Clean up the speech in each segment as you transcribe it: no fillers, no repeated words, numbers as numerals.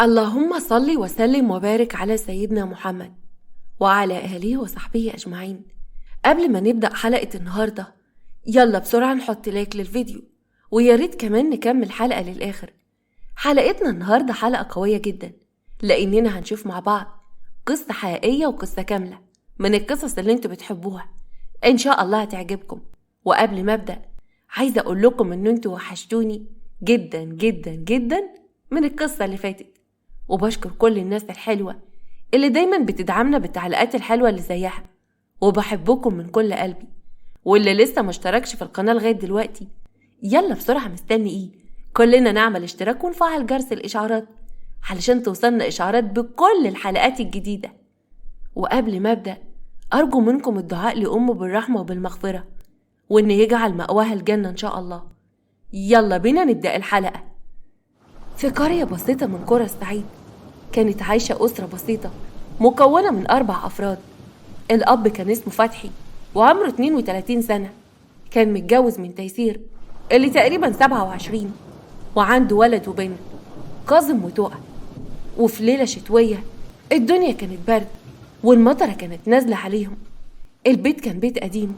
اللهم صل وسلم وبارك على سيدنا محمد وعلى آله وصحبه أجمعين. قبل ما نبدأ حلقة النهاردة يلا بسرعة نحط لايك للفيديو، وياريت كمان نكمل حلقة للآخر. حلقتنا النهاردة حلقة قوية جدا، لأننا هنشوف مع بعض قصة حقيقية وقصة كاملة من القصص اللي انتوا بتحبوها. إن شاء الله هتعجبكم. وقبل ما أبدأ عايزة أقول لكم إن انتوا وحشتوني جدا جدا جدا من القصة اللي فاتت، وبشكر كل الناس الحلوة اللي دايما بتدعمنا بالتعليقات الحلوة اللي زيها، وبحبكم من كل قلبي. واللي لسه ما اشتركش في القناة لغاية دلوقتي يلا بسرعة، مستني ايه؟ كلنا نعمل اشتراك ونفعل جرس الاشعارات علشان توصلنا اشعارات بكل الحلقات الجديدة. وقبل ما ابدأ ارجو منكم الدعاء لأمه بالرحمة وبالمغفرة، وان يجعل مأواها الجنة ان شاء الله. يلا بينا نبدأ الحلقة. في قرية بسيطة من قرى الصعيد كانت عايشة أسرة بسيطة مكونة من 4 أفراد. الأب كان اسمه فتحي وعمره 32 سنة، كان متجوز من تيسير اللي تقريبا 27، وعنده ولد وبنت كاظم وتقى. وفي ليلة شتوية الدنيا كانت برد والمطرة كانت نازلة عليهم. البيت كان بيت قديم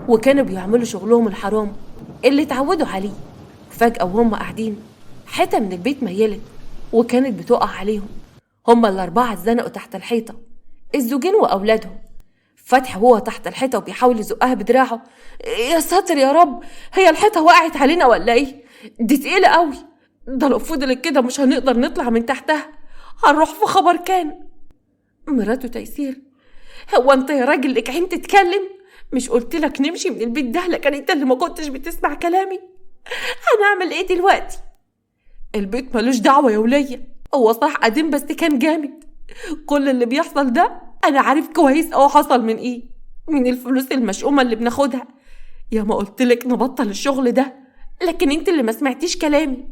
وكانوا بيعملوا شغلهم الحرام اللي اتعودوا عليه. فجأة وهم قاعدين حتة من البيت ميلت وكانت بتقع عليهم. هما ال4 اتزنقوا تحت الحيطة، الزوجين وأولادهم. فتحي هو تحت الحيطة وبيحاول يزقها بدراعه. يا ساتر يا رب، هي الحيطة وقعت علينا ولا ايه؟ دي تقيلة قوي، ده لو فضلت كده مش هنقدر نطلع من تحتها، هنروح في خبر كان. مراته تيسير: هو انت يا راجل لك عين تتكلم؟ مش قلت لك نمشي من البيت ده؟ لكن انت اللي ما كنتش بتسمع كلامي. هنعمل ايه دلوقتي؟ البيت ملوش دعوة يا ولية، هو صح قديم بس كان جامد. كل اللي بيحصل ده انا عارف كويس او حصل من ايه، من الفلوس المشؤومة اللي بناخدها. يا ما قلتلك نبطل الشغل ده، لكن انت اللي ما سمعتيش كلامي.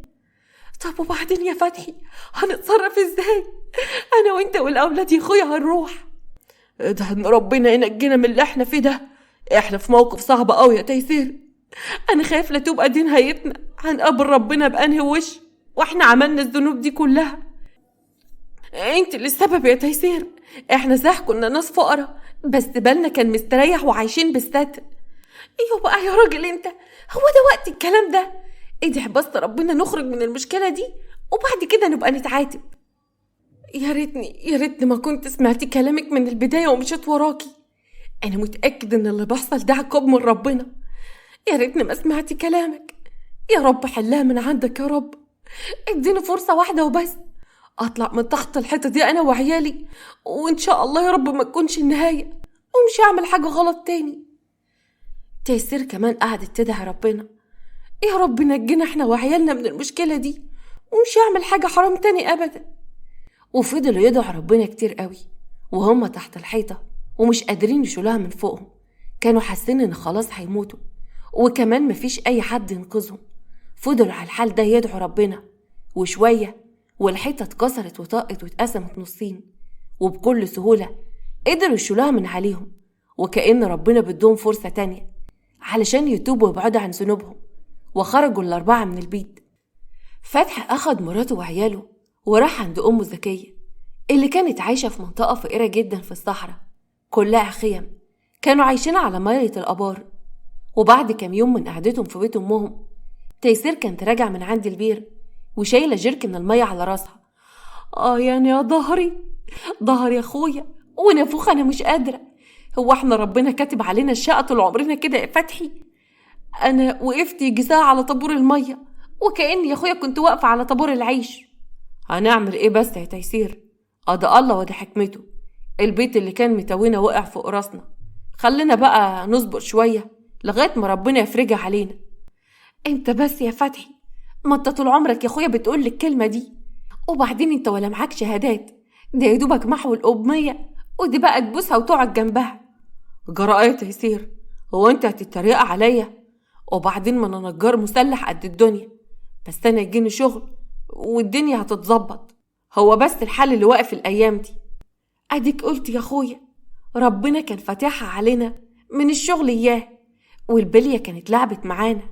طب وبعدين يا فتحي هنتصرف ازاي؟ انا وانت والاولاد يا اخويا هنروح. ده ان ربنا ينجينا من اللي احنا فيه ده، احنا في موقف صعب قوي يا تيسير. انا خايف لا تبقى دي نهايتنا، هنقابل ربنا بأنهي وش واحنا عملنا الذنوب دي كلها. انت اللي السبب يا تيسير، احنا صح كنا ناس فقراء بس بالنا كان مستريح وعايشين بالستر. ايوه بقى يا راجل انت، هو ده وقت الكلام ده؟ ادعي بس ربنا نخرج من المشكلة دي وبعد كده نبقى نتعاتب. يا ريتني ما كنت سمعتي كلامك من البداية ومشيت وراكي. انا متأكد ان اللي بيحصل ده عقاب من ربنا. يا ريتني ما سمعتي كلامك. يا رب حلها من عندك يا رب، اديني فرصة واحدة وبس اطلع من تحت الحيطة دي انا وعيالي، وان شاء الله يا رب ما تكونش النهاية ومش هعمل حاجة غلط تاني. تيسير كمان قعدت تدعي ربنا: يا رب نجينا احنا وعيالنا من المشكلة دي ومش هعمل حاجة حرام تاني ابدا. وفضلوا يدعوا ربنا كتير قوي وهم تحت الحيطة ومش قادرين يشيلوها من فوقهم. كانوا حاسين ان خلاص هيموتوا وكمان مفيش اي حد ينقذهم. فضلوا على الحال ده يدعوا ربنا، وشوية والحيطة اتكسرت وطقت واتقسمت نصين، وبكل سهولة قدروا يشيلوها من عليهم، وكأن ربنا بدهم فرصة تانية علشان يتوبوا ويبعدوا عن ذنوبهم. وخرجوا ال4 من البيت. فتحي أخد مراته وعياله وراح عند أمه زكية اللي كانت عايشة في منطقة فقيرة جدا في الصحراء كلها خيم، كانوا عايشين على مية الأبار. وبعد كام يوم من قعدتهم في بيت أمهم، تيسير كانت راجعة من عند البير وشايلة جركن المية على راسها. يعني يا ظهري يا اخويا ونفوخ، انا مش قادرة. هو احنا ربنا كاتب علينا الشقة طول عمرنا كده يا فتحي؟ انا وقفت يجي ساعة على طابور المية وكأني يا اخويا كنت واقفة على طابور العيش. هنعمل ايه بس يا تيسير؟ ده الله وده حكمته، البيت اللي كان متوينا وقع فوق راسنا، خلينا بقى نصبر شوية لغاية ما ربنا يفرجها علينا. انت بس يا فتحي، ما انت طول عمرك يا اخويا بتقول لي الكلمة دي، وبعدين انت ولا معاك شهادات، ده يدوبك محو الأمية ودي بقى تبوسها وتقعد جنبها. جرأة يا تيسير، هو انت هتتريق عليا؟ وبعدين ما انا نجار مسلح قد الدنيا، بس انا يجيني شغل والدنيا هتتظبط. هو بس الحل اللي واقف الايام دي. اديك قلت يا اخويا، ربنا كان فاتحها علينا من الشغل اياه، والبلية كانت لعبت معانا،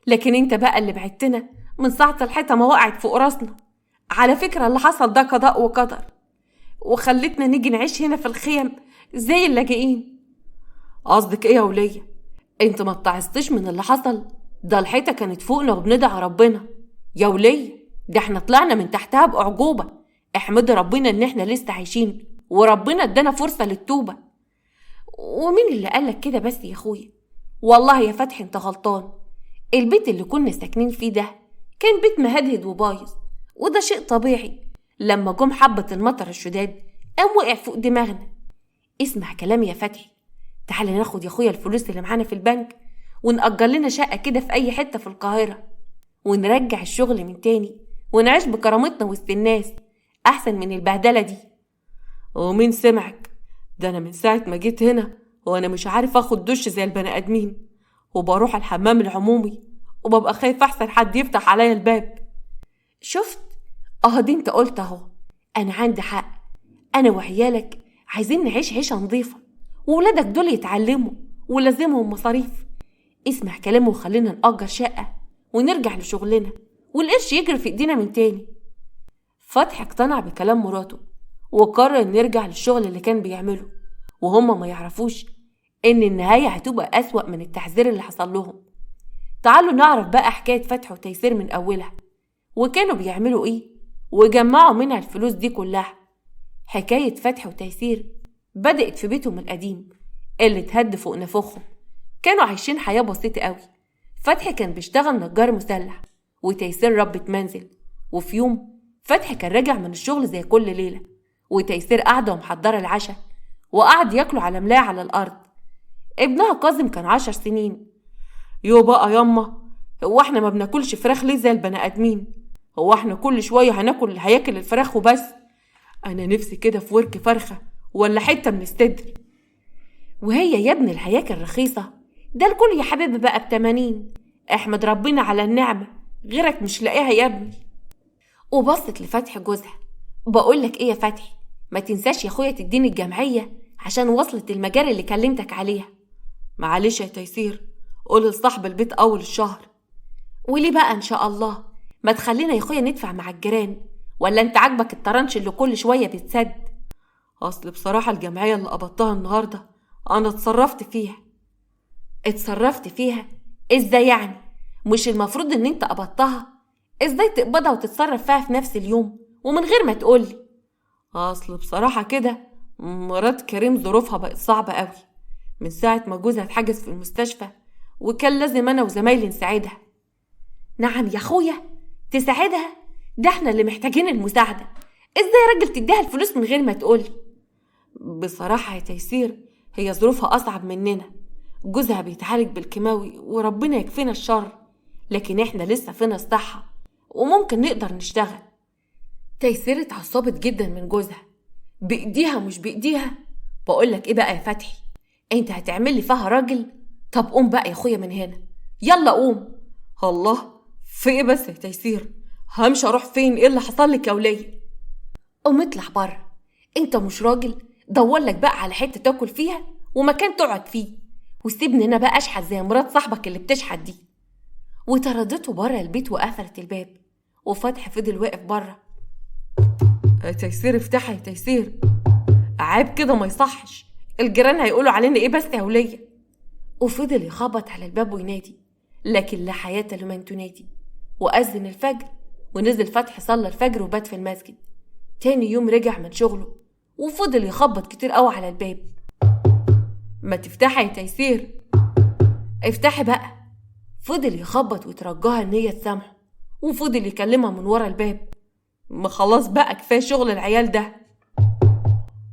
لكن انت بقى اللي بعدتنا من ساعة الحيطة ما وقعت فوق راسنا. على فكرة اللي حصل ده قضاء وقدر، وخلتنا نيجي نعيش هنا في الخيم زي اللاجئين. قصدك ايه يا ولية؟ انت ما اتعظتش من اللي حصل؟ ده الحيطة كانت فوقنا وبندعي ربنا يا ولية، ده احنا طلعنا من تحتها بأعجوبة. احمد ربنا ان احنا لسه عايشين وربنا ادانا فرصة للتوبة. ومين اللي قالك كده بس يا اخويا؟ والله يا فتحي انت غلطان. البيت اللي كنا ساكنين فيه ده كان بيت مهدهد وبايظ، وده شيء طبيعي. لما جم حبة المطر الشداد قام وقع فوق دماغنا. اسمع كلامي يا فتحي، تعالى ناخد يا اخويا الفلوس اللي معانا في البنك ونأجر لنا شقة كده في اي حتة في القاهرة، ونرجع الشغل من تاني ونعيش بكرامتنا وسط الناس احسن من البهدلة دي. ومين سمعك؟ ده انا من ساعة ما جيت هنا وانا مش عارف اخد دش زي البني ادمين، وبروح الحمام العمومي وببقى خايف احسن حد يفتح عليا الباب. شفت؟ دي انت قلت اهو. انا عندي حق، انا وعيالك عايزين نعيش عيشة نظيفة، وولادك دول يتعلموا ولازمهم مصاريف. اسمع كلامه وخلينا نأجر شقة ونرجع لشغلنا والقرش يجري في ايدينا من تاني. فتحي اقتنع بكلام مراته وقرر ان يرجع للشغل اللي كان بيعمله، وهم ما يعرفوش ان النهاية هتبقى أسوأ من التحذير اللي حصل لهم. تعالوا نعرف بقى حكاية فتحي وتيسير من أولها، وكانوا بيعملوا ايه وجمعوا منها الفلوس دي كلها. حكاية فتحي وتيسير بدأت في بيتهم القديم اللي اتهد فوق نفوخهم. كانوا عايشين حياة بسيطة قوي. فتحي كان بيشتغل نجار مسلح وتيسير ربة منزل. وفي يوم فتحي كان راجع من الشغل زي كل ليلة، وتيسير قاعدة ومحضرة العشاء وقعد ياكلوا على ملاية على الأرض. ابنها كاظم كان 10 سنين. يو بقى ياما، هو احنا ما بناكلش فراخ ليه زي البني آدمين؟ هو احنا كل شوية هناكل هياكل الفراخ وبس؟ أنا نفسي كده في ورك فرخة ولا حتة من الصدر. وهي يا ابن الهياكل رخيصة؟ ده الكل يا حبيبي بقى ب80. احمد ربنا على النعمة، غيرك مش لاقيها يا ابني. وبصت لفتحي جوزها. بقولك ايه يا فتحي، ما تنساش يا اخويا تديني الجمعية عشان وصلت المجال اللي كلمتك عليها. معلش يا تيسير، قول لصاحب البيت اول الشهر. وليه بقى ان شاء الله؟ ما تخلينا يا اخويا ندفع مع الجيران، ولا انت عاجبك الطرنش اللي كل شوية بيتسد؟ اصل بصراحة الجمعية اللي قبضتها النهاردة انا اتصرفت فيها. اتصرفت فيها؟ ازاي يعني؟ مش المفروض ان انت قبضتها؟ ازاي تقبضها وتتصرف فيها في نفس اليوم ومن غير ما تقولي؟ اصل بصراحة كده مرات كريم ظروفها بقت صعبة قوي من ساعة ما جوزها اتحجز في المستشفى، وكان لازم انا وزمايلي نساعدها. نعم يا اخويا، تساعدها؟ ده احنا اللي محتاجين المساعدة. ازاي يا راجل تديها الفلوس من غير ما تقولي؟ بصراحة يا تيسير هي ظروفها اصعب مننا. جوزها بيتعالج بالكيماوي وربنا يكفينا الشر، لكن احنا لسه فينا الصحة وممكن نقدر نشتغل. تيسير اتعصبت جدا من جوزها. بايديها مش بايديها؟ بقولك ايه بقى يا فتحي، انت هتعملي فيها راجل؟ طب قوم بقى يا اخويا من هنا، يلا قوم. الله، في ايه بس يا تيسير؟ همشي اروح فين؟ ايه اللي حصل لك يا وليه؟ قوم اطلع بره، انت مش راجل؟ دورلك بقى على حته تاكل فيها ومكان تقعد فيه، وسيبني انا بقى اشحت زي مرات صاحبك اللي بتشحت دي. وطردته بره البيت وقفلت الباب، وفتحي فضل واقف بره. يا تيسير افتحي يا تيسير، عيب كده ما يصحش، الجيران هيقولوا علينا ايه بس يا وليه؟ وفضل يخبط على الباب وينادي، لكن لا حياة لمن تنادي. وأذن الفجر ونزل فتحي صلى الفجر وبات في المسجد. تاني يوم رجع من شغله وفضل يخبط كتير قوي على الباب. ما تفتحي يا تيسير، افتحي بقى. فضل يخبط ويترجاها ان هي تسامحه، وفضل يكلمها من ورا الباب. ما خلاص بقى كفايه شغل العيال ده.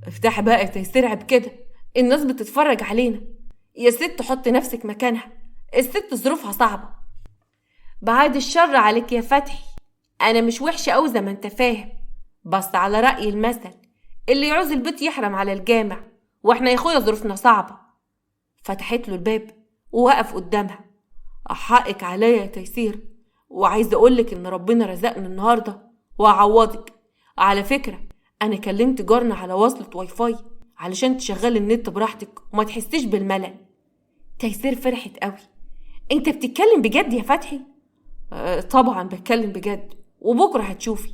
افتحي بقى يا تيسير، عيب كده، الناس بتتفرج علينا. يا ست حط نفسك مكانها، الست ظروفها صعبة. بعد الشر عليك يا فتحي، انا مش وحشة اوي زي ما انت فاهم، بس على رأي المثل اللي يعوز البيت يحرم على الجامع، واحنا يا اخويا ظروفنا صعبة. فتحت له الباب ووقف قدامها. حقك عليا يا تيسير، وعايزة اقولك ان ربنا رزقني النهاردة وهعوضك. على فكرة انا كلمت جارنا على وصلة واي فاي علشان تشغلي النت براحتك وما تحسيش بالملل. تيسير فرحت قوي. انت بتتكلم بجد يا فتحي؟ طبعا بتكلم بجد، وبكرة هتشوفي.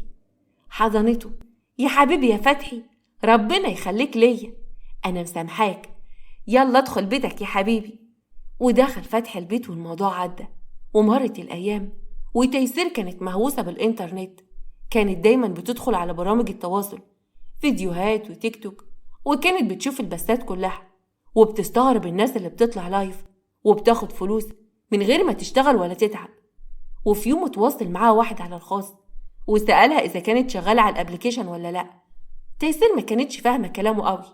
حضنته. يا حبيبي يا فتحي، ربنا يخليك ليا، أنا مسامحاك، يلا ادخل بيتك يا حبيبي. ودخل فتحي البيت والموضوع عدى. ومرت الأيام وتيسير كانت مهووسة بالإنترنت، كانت دايما بتدخل على برامج التواصل، فيديوهات وتيك توك، وكانت بتشوف البثات كلها وبتستغرب الناس اللي بتطلع لايف وبتاخد فلوس من غير ما تشتغل ولا تتعب. وفي يوم اتواصل معاها واحد على الخاص وسألها إذا كانت شغالة على الابليكيشن ولا لأ. تيسير ما كانتش فاهمة كلامه قوي،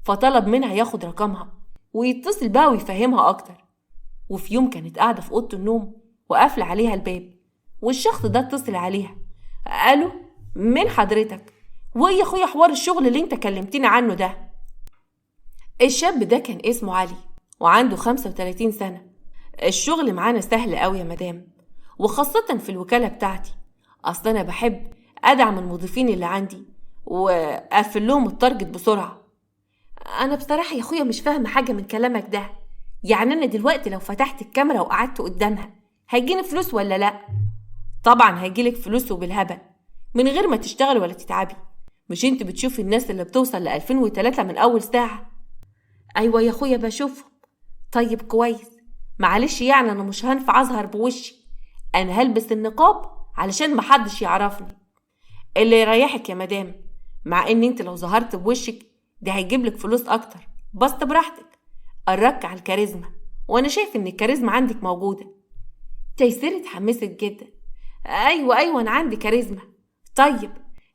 فطلب منها ياخد رقمها ويتصل بها ويفهمها أكتر. وفي يوم كانت قاعدة في أوضة النوم وقافل عليها الباب، والشخص ده اتصل عليها، قالوا من حضرتك؟ ويا أخويا حوار الشغل اللي انت كلمتني عنه ده. الشاب ده كان اسمه علي وعنده 35 سنة. الشغل معانا سهل قوي يا مدام، وخاصة في الوكالة بتاعتي، أصلا أنا بحب أدعم الموظفين اللي عندي وأقفل لهم التارجت بسرعة. أنا بصراحة يا أخويا مش فاهمة حاجة من كلامك ده، يعني أنا دلوقتي لو فتحت الكاميرا وقعدت قدامها هيجيني فلوس ولا لأ؟ طبعا هيجيلك فلوس وبالهبل من غير ما تشتغل ولا تتعبي. مش انت بتشوفي الناس اللي بتوصل ل2003 من أول ساعة؟ أيوة يا أخويا بشوفهم. طيب كويس، معلش يعني أنا مش هنفع أظهر بوشي، أنا هلبس النقاب علشان محدش يعرفني. اللي يريحك يا مدام، مع ان انت لو ظهرت بوشك ده هيجيبلك فلوس اكتر، بس براحتك، قرك على الكاريزما، وانا شايف ان الكاريزما عندك موجودة. تيسير اتحمست جدا. ايوه انا عندي كاريزما. طيب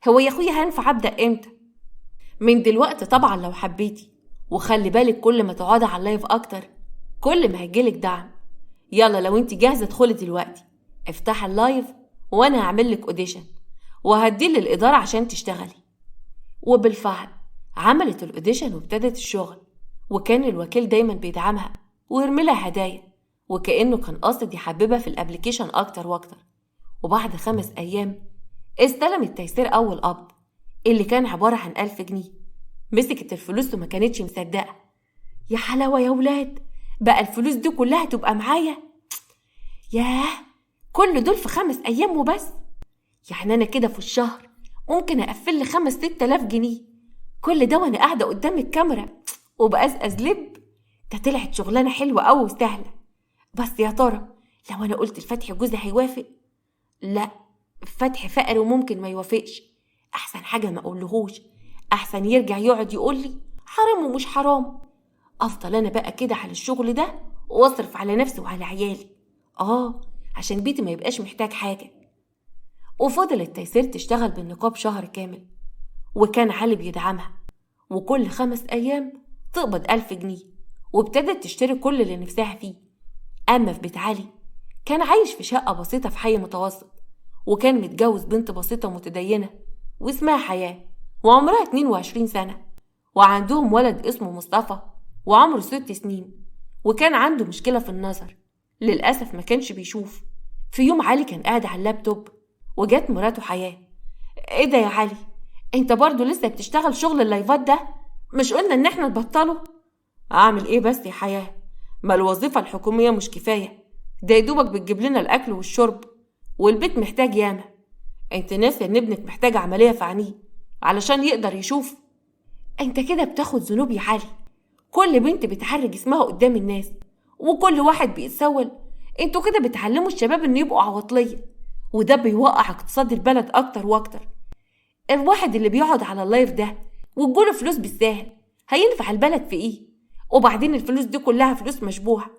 هو يا اخويا هنفع ابدأ امتى؟ من دلوقتي طبعا لو حبيتي، وخلي بالك كل ما تقعدي على اللايف اكتر كل ما هيجيلك دعم. يلا لو انت جاهزة ادخلي دلوقتي، افتحي اللايف وانا هعملك اوديشن وهديه للإدارة عشان تشتغلي. وبالفعل عملت الأوديشن وابتدت الشغل، وكان الوكيل دايما بيدعمها ويرملها هدايا، وكأنه كان قاصد يحببها في الابليكيشن أكتر وأكتر. وبعد 5 أيام استلمت تيسير أول قبض اللي كان عبارة عن 1000 جنيه. مسكت الفلوس وما كانتش مصدقة. يا حلاوة يا ولاد، بقى الفلوس دي كلها تبقى معايا؟ ياه، كل دول في 5 أيام وبس؟ يعني أنا كده في الشهر ممكن أقفل لي 5-6 آلاف جنيه، كل ده وأنا قاعدة قدام الكاميرا وبأزأز لب. ده طلعت شغلانة حلوة أوي وسهلة. بس يا ترى لو أنا قلت لفتحي جوزي هيوافق؟ لا، فتحي فقري وممكن ما يوافقش. أحسن حاجة ما أقولهوش، أحسن يرجع يقعد يقولي حرام ومش حرام. أفضل أنا بقى كده على الشغل ده وأصرف على نفسي وعلى عيالي، عشان بيتي ما يبقاش محتاج حاجة. وفضلت تيسير تشتغل بالنقاب شهر كامل، وكان علي بيدعمها، وكل 5 أيام تقبض 1000 جنيه، وابتدت تشتري كل اللي نفسها فيه. أما في بيت علي كان عايش في شقة بسيطة في حي متوسط، وكان متجوز بنت بسيطة متدينة واسمها حياة، وعمرها 22 سنة، وعندهم ولد اسمه مصطفى وعمره 6 سنين. وكان عنده مشكلة في النظر، للأسف ما كانش بيشوف. في يوم علي كان قاعد على اللابتوب وجات مراته حياة. ايه ده يا علي، انت برضو لسه بتشتغل شغل اللايفات ده؟ مش قلنا ان احنا نبطله؟ اعمل ايه بس يا حياة، ما الوظيفة الحكومية مش كفاية، ده يدوبك بتجيب لنا الاكل والشرب، والبيت محتاج ياما. انت ناسي ان ابنك محتاج عملية في عينيه علشان يقدر يشوف. انت كده بتاخد ذنوب يا علي، كل بنت بتحرج اسمها قدام الناس وكل واحد بيتسول. انتوا كده بتعلموا الشباب ان يبقوا عواطلية، وده بيوقع اقتصاد البلد اكتر واكتر. الواحد اللي بيقعد على اللايف ده وتجوله فلوس بالساهل هينفع البلد في ايه؟ وبعدين الفلوس دي كلها فلوس مشبوهة.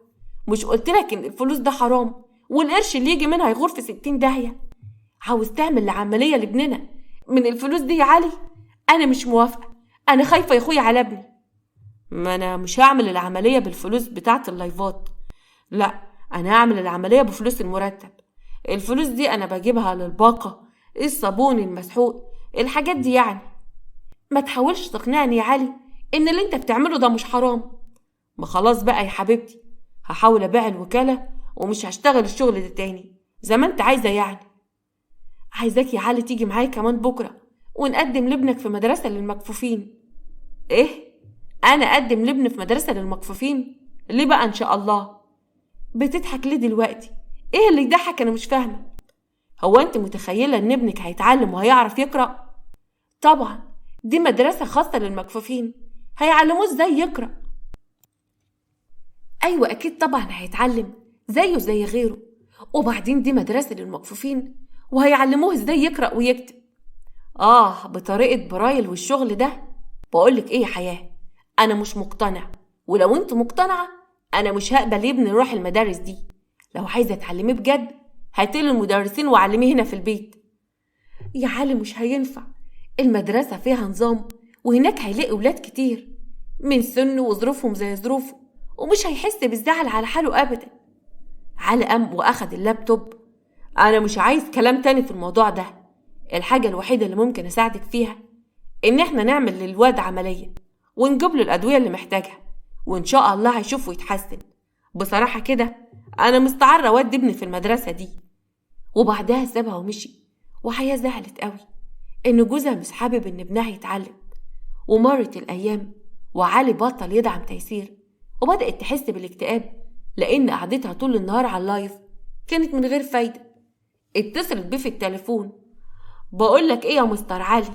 مش قلتلك ان الفلوس ده حرام والقرش اللي يجي منها يغور في 60 داهية؟ عاوز تعمل عملية لابننا من الفلوس دي يا علي؟ انا مش موافقة، انا خايفة يا اخويا على ابني. ما انا مش هعمل العملية بالفلوس بتاعت اللايفات، لا انا هعمل العملية بفلوس المرتب. الفلوس دي انا بجيبها للباقة، الصابون المسحوق، الحاجات دي يعني. ما تحاولش تقنعني يا علي ان اللي انت بتعمله ده مش حرام. ما خلاص بقى يا حبيبتي، هحاول ابيع الوكالة ومش هشتغل الشغل ده تاني زي ما انت عايزة يعني. عايزاك يا علي تيجي معايا كمان بكرة ونقدم لابنك في مدرسة للمكفوفين. ايه؟ انا اقدم لابني في مدرسة للمكفوفين؟ ليه بقى ان شاء الله؟ بتضحك ليه دلوقتي؟ ايه اللي يضحك؟ انا مش فاهمة. هو انت متخيلة ان ابنك هيتعلم وهيعرف يقرأ؟ طبعا دي مدرسة خاصة للمكفوفين، هيعلموه ازاي يقرأ. ايوه اكيد طبعا هيتعلم زيه زي غيره، وبعدين دي مدرسة للمكفوفين وهيعلموه ازاي يقرأ ويكتب. بطريقة برايل والشغل ده. بقولك ايه يا حياة، انا مش مقتنع، ولو انت مقتنعة انا مش هقبل ابني يروح المدارس دي. لو عايزة تعلميه بجد هاتيلي المدرسين وعلميه هنا في البيت. يا علي مش هينفع، المدرسة فيها نظام، وهناك هيلاقي ولاد كتير من سنه وظروفهم زي ظروفه، ومش هيحس بالزعل على حاله ابدا. علي قام واخد اللابتوب. انا مش عايز كلام تاني في الموضوع ده، الحاجة الوحيدة اللي ممكن اساعدك فيها ان احنا نعمل للواد عملية ونجيب له الادوية اللي محتاجها، وان شاء الله هيشوفه يتحسن. بصراحة كده انا مستعرة اودي ابني في المدرسة دي. وبعدها سابها ومشي، وحياة زعلت قوي ان جوزها مش حابب ان ابنها يتعلم. ومرت الايام وعلي بطل يدعم تيسير، وبدأت تحس بالاكتئاب لان قعدتها طول النهار على اللايف كانت من غير فايدة. اتصلت بيه في التليفون. بقولك ايه يا مستر علي،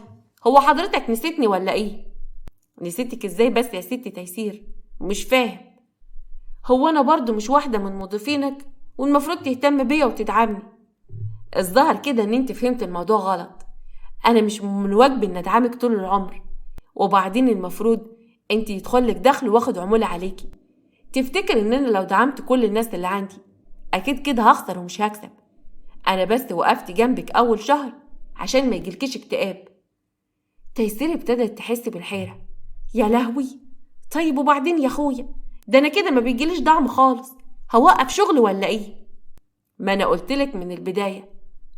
هو حضرتك نسيتني ولا ايه؟ نسيتك ازاي بس يا ست تيسير؟ مش فاهم. هو انا برضو مش واحدة من موظفينك والمفروض تهتم بيا وتدعمني؟ الظاهر كده ان انت فهمت الموضوع غلط. انا مش من واجبي ان ادعمك طول العمر، وبعدين المفروض انت يدخلك دخل واخد عمولة عليكي. تفتكر ان انا لو دعمت كل الناس اللي عندي اكيد كده هخسر ومش هكسب؟ انا بس وقفت جنبك اول شهر عشان ما يجيلكيش اكتئاب. تيسير ابتدت تحس بالحيرة. يا لهوي، طيب وبعدين يا اخويا؟ ده انا كده ما بيجيليش دعم خالص، هوقف شغل ولا ايه؟ ما انا قلتلك من البداية،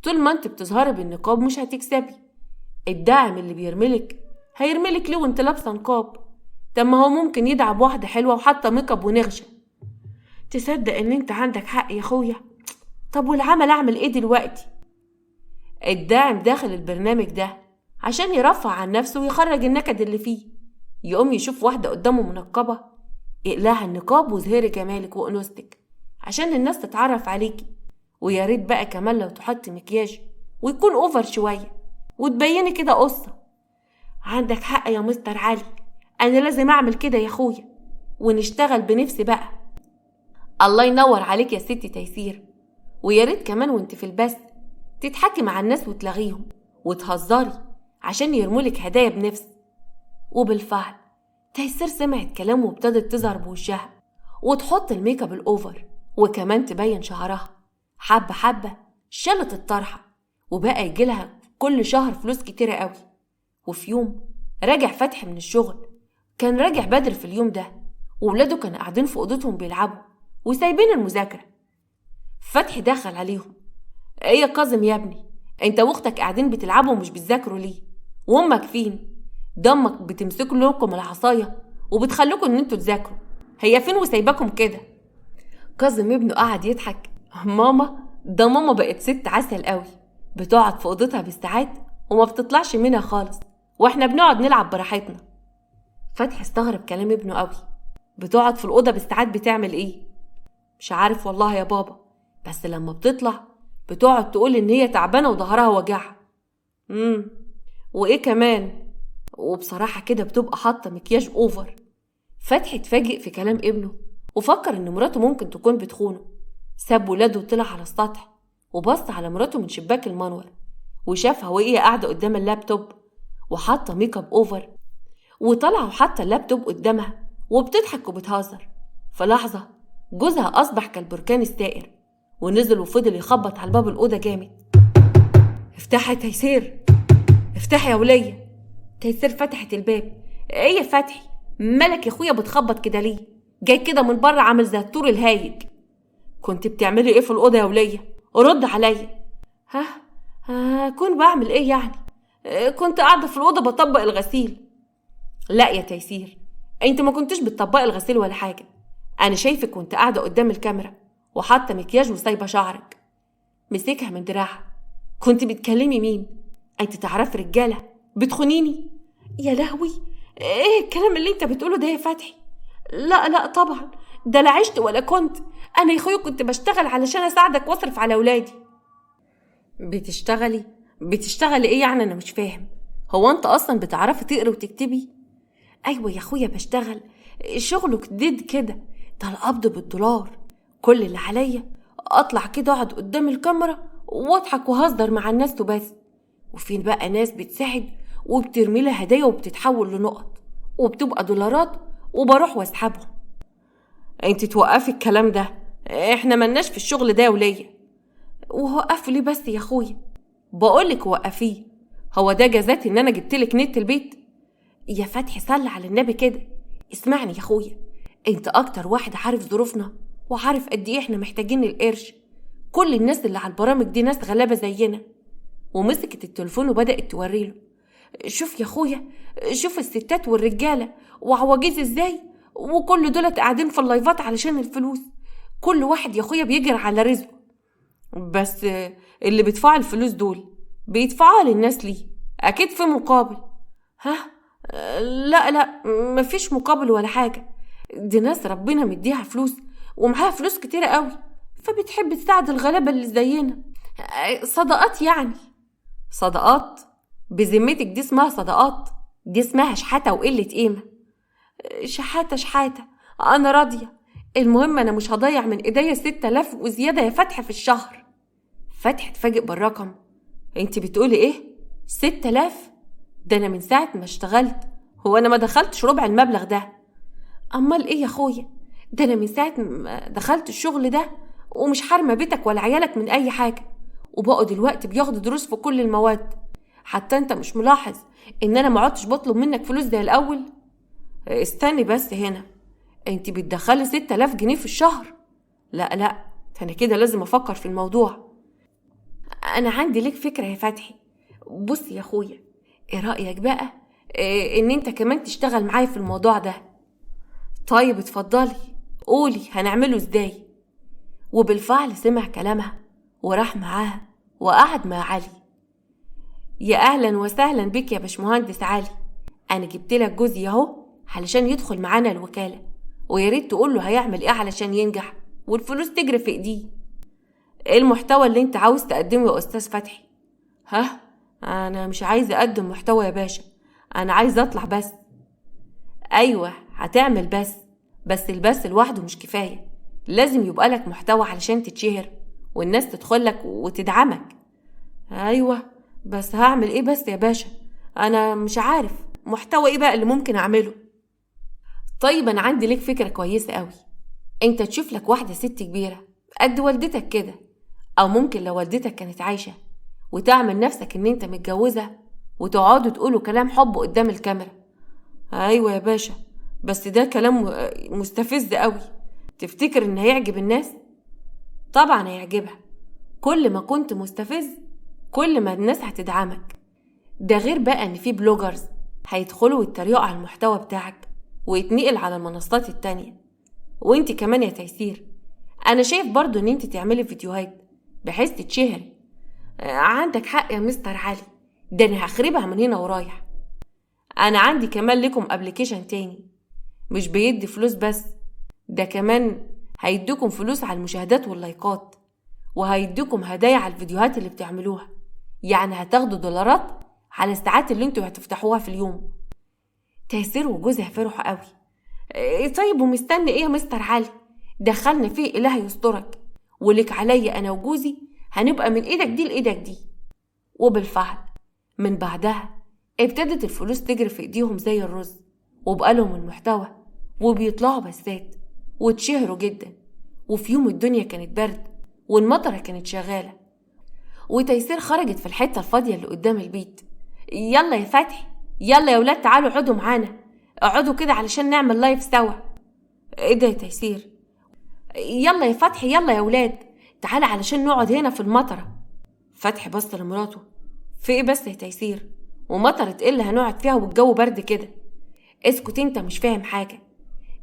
طول ما انت بتظهري بالنقاب مش هتكسبي. الداعم اللي بيرملك هيرملك ليه وانت لابسه نقاب؟ طب ما هو ممكن يدعم واحدة حلوة وحاطة ميك اب ونغشة. تصدق ان انت عندك حق يا اخويا. طب والعمل اعمل ايه دلوقتي؟ الداعم داخل البرنامج ده عشان يرفع عن نفسه ويخرج النكد اللي فيه. يقوم يشوف واحدة قدامه منقبة، اقلعها النقاب وظهري جمالك وانوثتك عشان الناس تتعرف عليكي. ويا ريت بقى كمان لو تحطي مكياج ويكون اوفر شوية وتبيني كده قصة. عندك حق يا مستر علي، انا لازم اعمل كده يا اخويا، ونشتغل بنفسي بقى. الله ينور عليك يا ست تيسير. ويا ريت كمان وانت في البث تضحكي مع الناس وتلغيهم وتهزري عشان يرمولك هدايا بنفس. وبالفعل تيسير سمعت كلامه وابتدت تظهر بوشها وتحط الميك اب الاوفر، وكمان تبين شعرها. حبة حبة شالت الطرحة، وبقى يجيلها كل شهر فلوس كتيرة قوي. وفي يوم راجع فتحي من الشغل، كان راجع بدري في اليوم ده، وولاده كانوا قاعدين في اوضتهم بيلعبوا وسايبين المذاكرة. فتحي دخل عليهم. ايه يا كاظم يا ابني، انت واختك قاعدين بتلعبوا ومش بتذاكروا ليه؟ وامك فين؟ دمك بتمسكوا لكم العصايه وبتخلوكم ان انتوا تذاكروا، هي فين وسايباكم كده؟ كاظم ابنه قعد يضحك. ماما بقت ست عسل قوي، بتقعد في اوضتها بالساعات وما بتطلعش منها خالص، واحنا بنقعد نلعب براحتنا. فتحي استغرب كلام ابنه قوي. بتقعد في الاوضه بالساعات بتعمل ايه؟ مش عارف والله يا بابا، بس لما بتطلع بتقعد تقول ان هي تعبانه وظهرها وجعها. وايه كمان؟ وبصراحه كده بتبقى حاطه مكياج اوفر. فتحي اتفاجئ في كلام ابنه وفكر ان مراته ممكن تكون بتخونه. ساب ولاده وطلع على السطح وبص على مراته من شباك المنور، وشافها وهي قاعده قدام اللابتوب وحاطه ميك اب اوفر، وطلع وحاطه اللابتوب قدامها وبتضحك وبتهزر. في لحظه جوزها اصبح كالبركان السائر ونزل وفضل يخبط على باب الأوضة جامد. افتحي يا تيسير، افتحي يا ولية. تيسير فتحت الباب. ايه يا فتحي، مالك يا اخويا بتخبط كده ليه؟ جاي كده من بره عامل زي الطور الهايج. كنت بتعملي ايه في الأوضة يا ولية؟ رد عليا. كنت بعمل ايه يعني؟ كنت قاعدة في الأوضة بطبق الغسيل. لا يا تيسير، انت ما كنتش بتطبقي الغسيل ولا حاجة، انا شايفك كنت قاعدة قدام الكاميرا وحاطه مكياج وسايبه شعرك. مسكها من دراعها. كنت بتكلمي مين؟ انت تعرفي رجاله بتخونيني؟ يا لهوي، ايه الكلام اللي انت بتقوله ده يا فتحي؟ لا طبعا، ده لا عشت ولا كنت. انا يا اخويا كنت بشتغل علشان اساعدك واصرف على اولادي. بتشتغلي ايه يعني؟ انا مش فاهم. هو انت اصلا بتعرفي تقري وتكتبي؟ ايوه يا اخويا بشتغل، شغله جديد كده، ده القبض بالدولار. كل اللي عليا اطلع كده اقعد قدام الكاميرا واضحك وهزر مع الناس وبس. وفين بقى ناس بتساعد وبترمي لها هدايا وبتتحول لنقط وبتبقى دولارات وبروح واسحبهم. انت توقفي الكلام ده، احنا ملناش في الشغل ده يا وليه. ووقفوا ليه بس يا اخويا؟ بقولك وقفيه، هو ده جزات ان انا جبتلك نت البيت؟ يا فتحي صلي على النبي كده. اسمعني يا اخويا، انت اكتر واحد عارف ظروفنا وعارف قد ايه احنا محتاجين القرش. كل الناس اللي على البرامج دي ناس غلابه زينا. ومسكت التليفون وبدات توريله. شوف يا اخويا، شوف الستات والرجاله وعواجيز ازاي، وكل دولت قاعدين في اللايفات علشان الفلوس. كل واحد يا اخويا بيجري على رزقه. بس اللي بيدفعوا الفلوس دول بيدفعوها للناس ليه؟ اكيد في مقابل. ها؟ لا مفيش مقابل ولا حاجة. دي ناس ربنا مديها فلوس ومعاها فلوس كتيرة قوي، فبتحب تساعد الغلابة اللي زينا. صدقات يعني. صدقات؟ بذمتك دي اسمها صدقات؟ دي اسمها شحاتة وقلة قيمة. شحاتة انا راضية. المهم انا مش هضيع من ايديا 6000 وزيادة يا فتح في الشهر. فتح اتفاجئ بالرقم. انت بتقولي ايه؟ 6000؟ ده انا من ساعة ما اشتغلت هو انا ما دخلتش ربع المبلغ ده. امال ايه يا اخويا؟ ده انا من ساعة ما دخلت الشغل ده ومش حارمة بيتك ولا عيالك من اي حاجة، وبقوا دلوقتي بياخدوا دروس في كل المواد. حتى انت مش ملاحظ ان انا ما عدتش بطلب منك فلوس زي الاول؟ استني بس هنا، انت بتدخلي 6000 جنيه في الشهر؟ لا انا كده لازم افكر في الموضوع. انا عندي ليك فكرة يا فتحي. بص يا اخويا، ايه رأيك بقى ان انت كمان تشتغل معايا في الموضوع ده؟ طيب اتفضلي قولي هنعمله ازاي. وبالفعل سمع كلامها وراح معاها وقعد مع علي. يا اهلا وسهلا بك يا باشمهندس علي، انا جبتلك جوزي اهو علشان يدخل معانا الوكالة، ويا ريت تقول له هيعمل ايه علشان ينجح والفلوس تجري في ايديه. ايه المحتوى اللي انت عاوز تقدمه يا استاذ فتحي؟ ها؟ انا مش عايز اقدم محتوى يا باشا، انا عايز اطلع بس. ايوه هتعمل بس البث لوحده مش كفاية، لازم يبقى لك محتوى علشان تتشهر والناس تدخلك وتدعمك. ايوه بس هعمل ايه بس يا باشا؟ انا مش عارف محتوى ايه بقى اللي ممكن اعمله. طيب انا عندي لك فكرة كويسة قوي. انت تشوف لك واحدة ست كبيرة قد والدتك كده، او ممكن لو والدتك كانت عايشة، وتعمل نفسك ان انت متجوزة وتقعدوا تقولوا كلام حب قدام الكاميرا. ايوه يا باشا، بس ده كلام مستفز قوي. تفتكر ان هيعجب الناس؟ طبعا هيعجبها. كل ما كنت مستفز كل ما الناس هتدعمك. ده غير بقى ان في بلوجرز هيدخلوا ويتريقوا على المحتوى بتاعك ويتنقل على المنصات التانية. وانت كمان يا تيسير، انا شايف برضو ان انت تعملي فيديوهات بحيث تتشهري. عندك حق يا مستر علي، ده انا هخربها من هنا ورايح. انا عندي كمان لكم ابليكيشن تاني مش بيدي فلوس بس، ده كمان هيدوكم فلوس على المشاهدات واللايكات، وهيدوكم هدايا على الفيديوهات اللي بتعملوها. يعني هتاخدوا دولارات على الساعات اللي انتوا هتفتحوها في اليوم. تيسير وجوزها فرحوا قوي. طيب ومستني ايه يا مستر علي؟ دخلنا فيه اله يسترك، ولك عليا انا وجوزي هنبقى من ايدك دي لايدك دي. وبالفعل من بعدها ابتدت الفلوس تجري في ايديهم زي الرز، وبقالهم المحتوى وبيطلعوا بسات واتشهروا جدا. وفي يوم الدنيا كانت برد والمطرة كانت شغالة، وتيسير خرجت في الحتة الفاضية اللي قدام البيت. يلا يا فتحي، يلا يا ولاد تعالوا اقعدوا معانا، اقعدوا كده علشان نعمل لايف سوا. ايه ده يا تيسير؟ يلا يا فتحي، يلا يا ولاد تعالى علشان نقعد هنا في المطرة. فتحي بص لمراته. في ايه بس يا تيسير؟ ومطرة ايه اللي هنقعد فيها والجو برد كده؟ اسكت انت مش فاهم حاجة.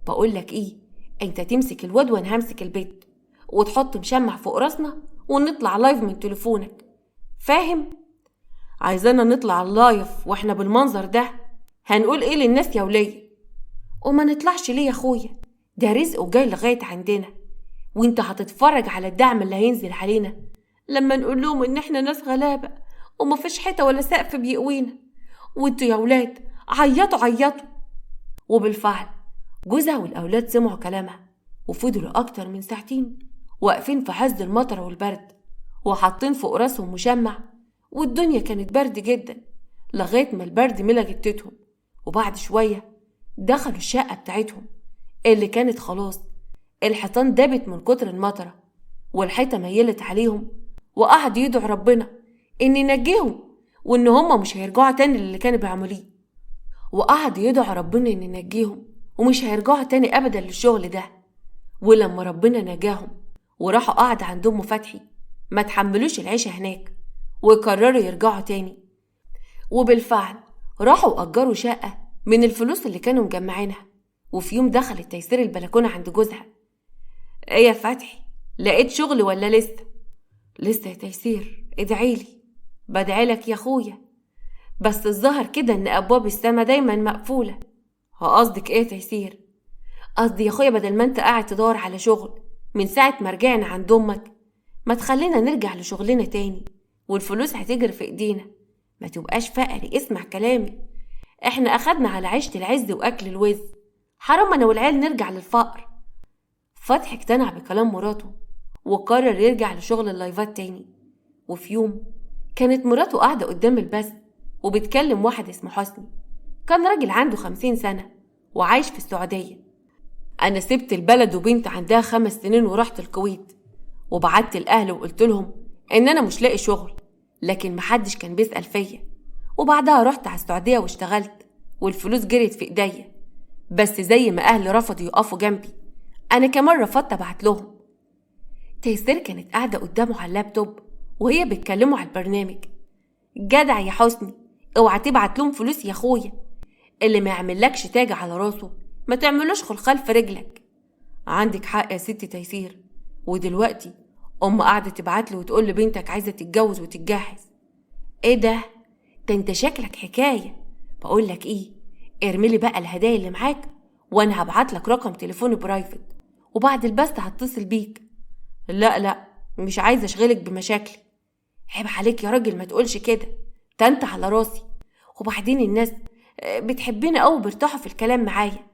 بقولك ايه، انت تمسك الواد وانا همسك البيت، وتحط مشمع فوق راسنا ونطلع لايف من تليفونك، فاهم؟ عايزانا نطلع اللايف واحنا بالمنظر ده؟ هنقول ايه للناس يا ولية؟ وما نطلعش ليه يا اخويا؟ ده رزق وجاي لغاية عندنا، وانت هتتفرج على الدعم اللي هينزل علينا لما نقول لهم إن إحنا ناس غلابة ومفيش حيطة ولا سقف بيقوينا، وانتوا يا ولاد عيطوا. وبالفعل جوزها والأولاد سمعوا كلامها وفضلوا أكتر من ساعتين واقفين في عز المطر والبرد وحاطين فوق راسهم مشمع، والدنيا كانت برد جدا لغاية ما البرد ملا جتتهم. وبعد شوية دخلوا الشقة بتاعتهم اللي كانت خلاص الحيطان دابت من كتر المطرة والحيطة ميلت عليهم، وقعد يدعو ربنا إن ينجيهم وإن هما مش هيرجعوا تاني للي كانوا بيعمليه. وقعد يدعو ربنا إن ينجيهم ومش هيرجعوا تاني أبدا للشغل ده. ولما ربنا نجاهم وراحوا قعد عند أم فتحي ما تحملوش العيشة هناك وقرروا يرجعوا تاني. وبالفعل راحوا وأجروا شقة من الفلوس اللي كانوا مجمعينها. وفي يوم دخلت تيسير البلكونة عند جوزها. ايه يا فتحي، لقيت شغل ولا لسه؟ لسه يا تيسير، ادعيلي. بدعيلك يا اخويا، بس الظاهر كده ان ابواب السما دايما مقفولة. قصدك ايه يا تيسير؟ قصدي يا اخويا بدل ما انت قاعد تدور على شغل من ساعة ما رجعنا عند امك، ما تخلينا نرجع لشغلنا تاني والفلوس هتجري في ايدينا. ما تبقاش فقري، اسمع كلامي. احنا اخدنا على عيشة العز واكل الوز، حرام انا والعيال نرجع للفقر. فتحي اقتنع بكلام مراته وقرر يرجع لشغل اللايفات تاني. وفي يوم كانت مراته قاعدة قدام البث وبتكلم واحد اسمه حسني، كان راجل عنده 50 سنة وعايش في السعودية. أنا سبت البلد وبنت عندها 5 سنين ورحت الكويت، وبعت الأهل وقلت لهم إن أنا مش لاقي شغل، لكن محدش كان بيسأل فيا. وبعدها رحت على السعودية واشتغلت والفلوس جريت في إيديا، بس زي ما أهلي رفضوا يقفوا جنبي أنا كمان رفضت أبعت لهم. تيسير كانت قاعدة قدامه على اللابتوب وهي بتكلمه على البرنامج. جدع يا حسني، اوعى تبعت لهم فلوس يا اخويا، اللي ما يعملكش تاج على راسه ما تعملوش خلخال في رجلك. عندك حق يا ست تيسير. ودلوقتي قاعدة تبعت له وتقول لبنتك عايزة تتجوز وتتجهز. ايه ده انت شكلك حكاية. بقول لك ايه، ارميلي بقى الهدايا اللي معاك وانا هبعت لك رقم تليفوني برايفت وبعد البث هتصل بيك. لا مش عايزة اشغلك بمشاكلي. عيب عليك يا راجل، ما تقولش كده، ده انت على راسي. وبعدين الناس بتحبني قوي وبيرتاحوا في الكلام معايا.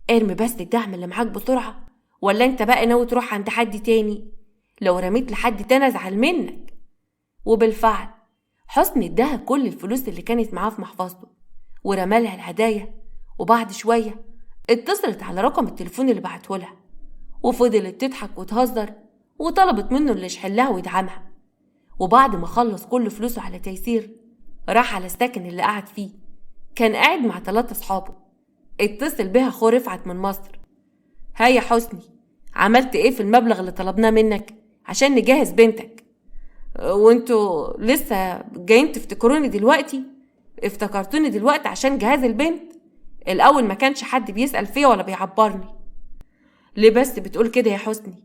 ارمي بس الدعم اللي معاك بسرعة، ولا انت بقى ناوي تروح عند حد تاني؟ لو رميت لحد تاني ازعل منك. وبالفعل حسني اداها كل الفلوس اللي كانت معاه في محفظته ورمالها الهدايا. وبعد شوية اتصلت على رقم التليفون اللي بعتهولها وفضلت تضحك وتهزر وطلبت منه اللي يشحلها ويدعمها. وبعد ما خلص كل فلوسه على تيسير راح على السكن اللي قعد فيه. كان قاعد مع 3 أصحابه. اتصل بها اخوه رفعت من مصر. هيا حسني، عملت ايه في المبلغ اللي طلبناه منك عشان نجهز بنتك؟ وانتوا لسه جايين تفتكروني دلوقتي؟ افتكرتوني دلوقتي عشان جهاز البنت؟ الاول ما كانش حد بيسأل فيا ولا بيعبرني. ليه بس بتقول كده يا حسني؟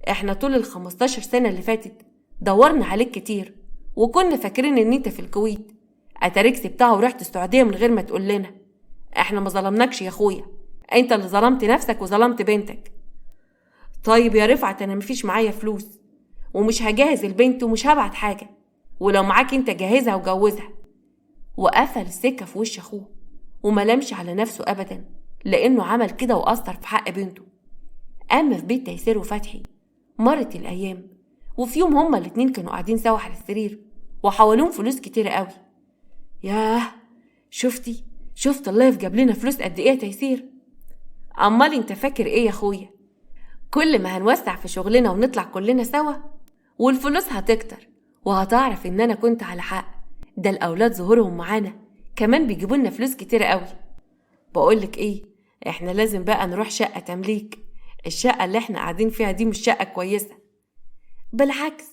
احنا طول 15 سنة اللي فاتت دورنا عليك كتير وكنا فاكرين ان انت في الكويت، اتاريك سبتها ورحت السعودية من غير ما تقول لنا. احنا ما ظلمناكش يا اخويا، انت اللي ظلمت نفسك وظلمت بنتك. طيب يا رفعت، انا مفيش معايا فلوس ومش هجهز البنت ومش هبعت حاجة، ولو معاك انت جهزها وجوزها. وقفل السكة في وش اخوه وملمش على نفسه ابدا، لانه عمل كده وأثر في حق بنته. اما في بيت تيسير وفتحي مرت الايام، وفي يوم هما الاتنين كانوا قاعدين سوا على السرير وحواليهم فلوس كتيرة قوي. ياه، شفت الله جاب لنا فلوس قد ايه يا تيسير؟ امال انت فاكر ايه يا اخويا؟ كل ما هنوسع في شغلنا ونطلع كلنا سوا والفلوس هتكتر، وهتعرف ان انا كنت على حق. ده الاولاد ظهورهم معانا كمان بيجيبوا لنا فلوس كتيرة قوي. بقولك ايه، احنا لازم بقى نروح شقة تمليك. الشقة اللي احنا قاعدين فيها دي مش شقة كويسة، بالعكس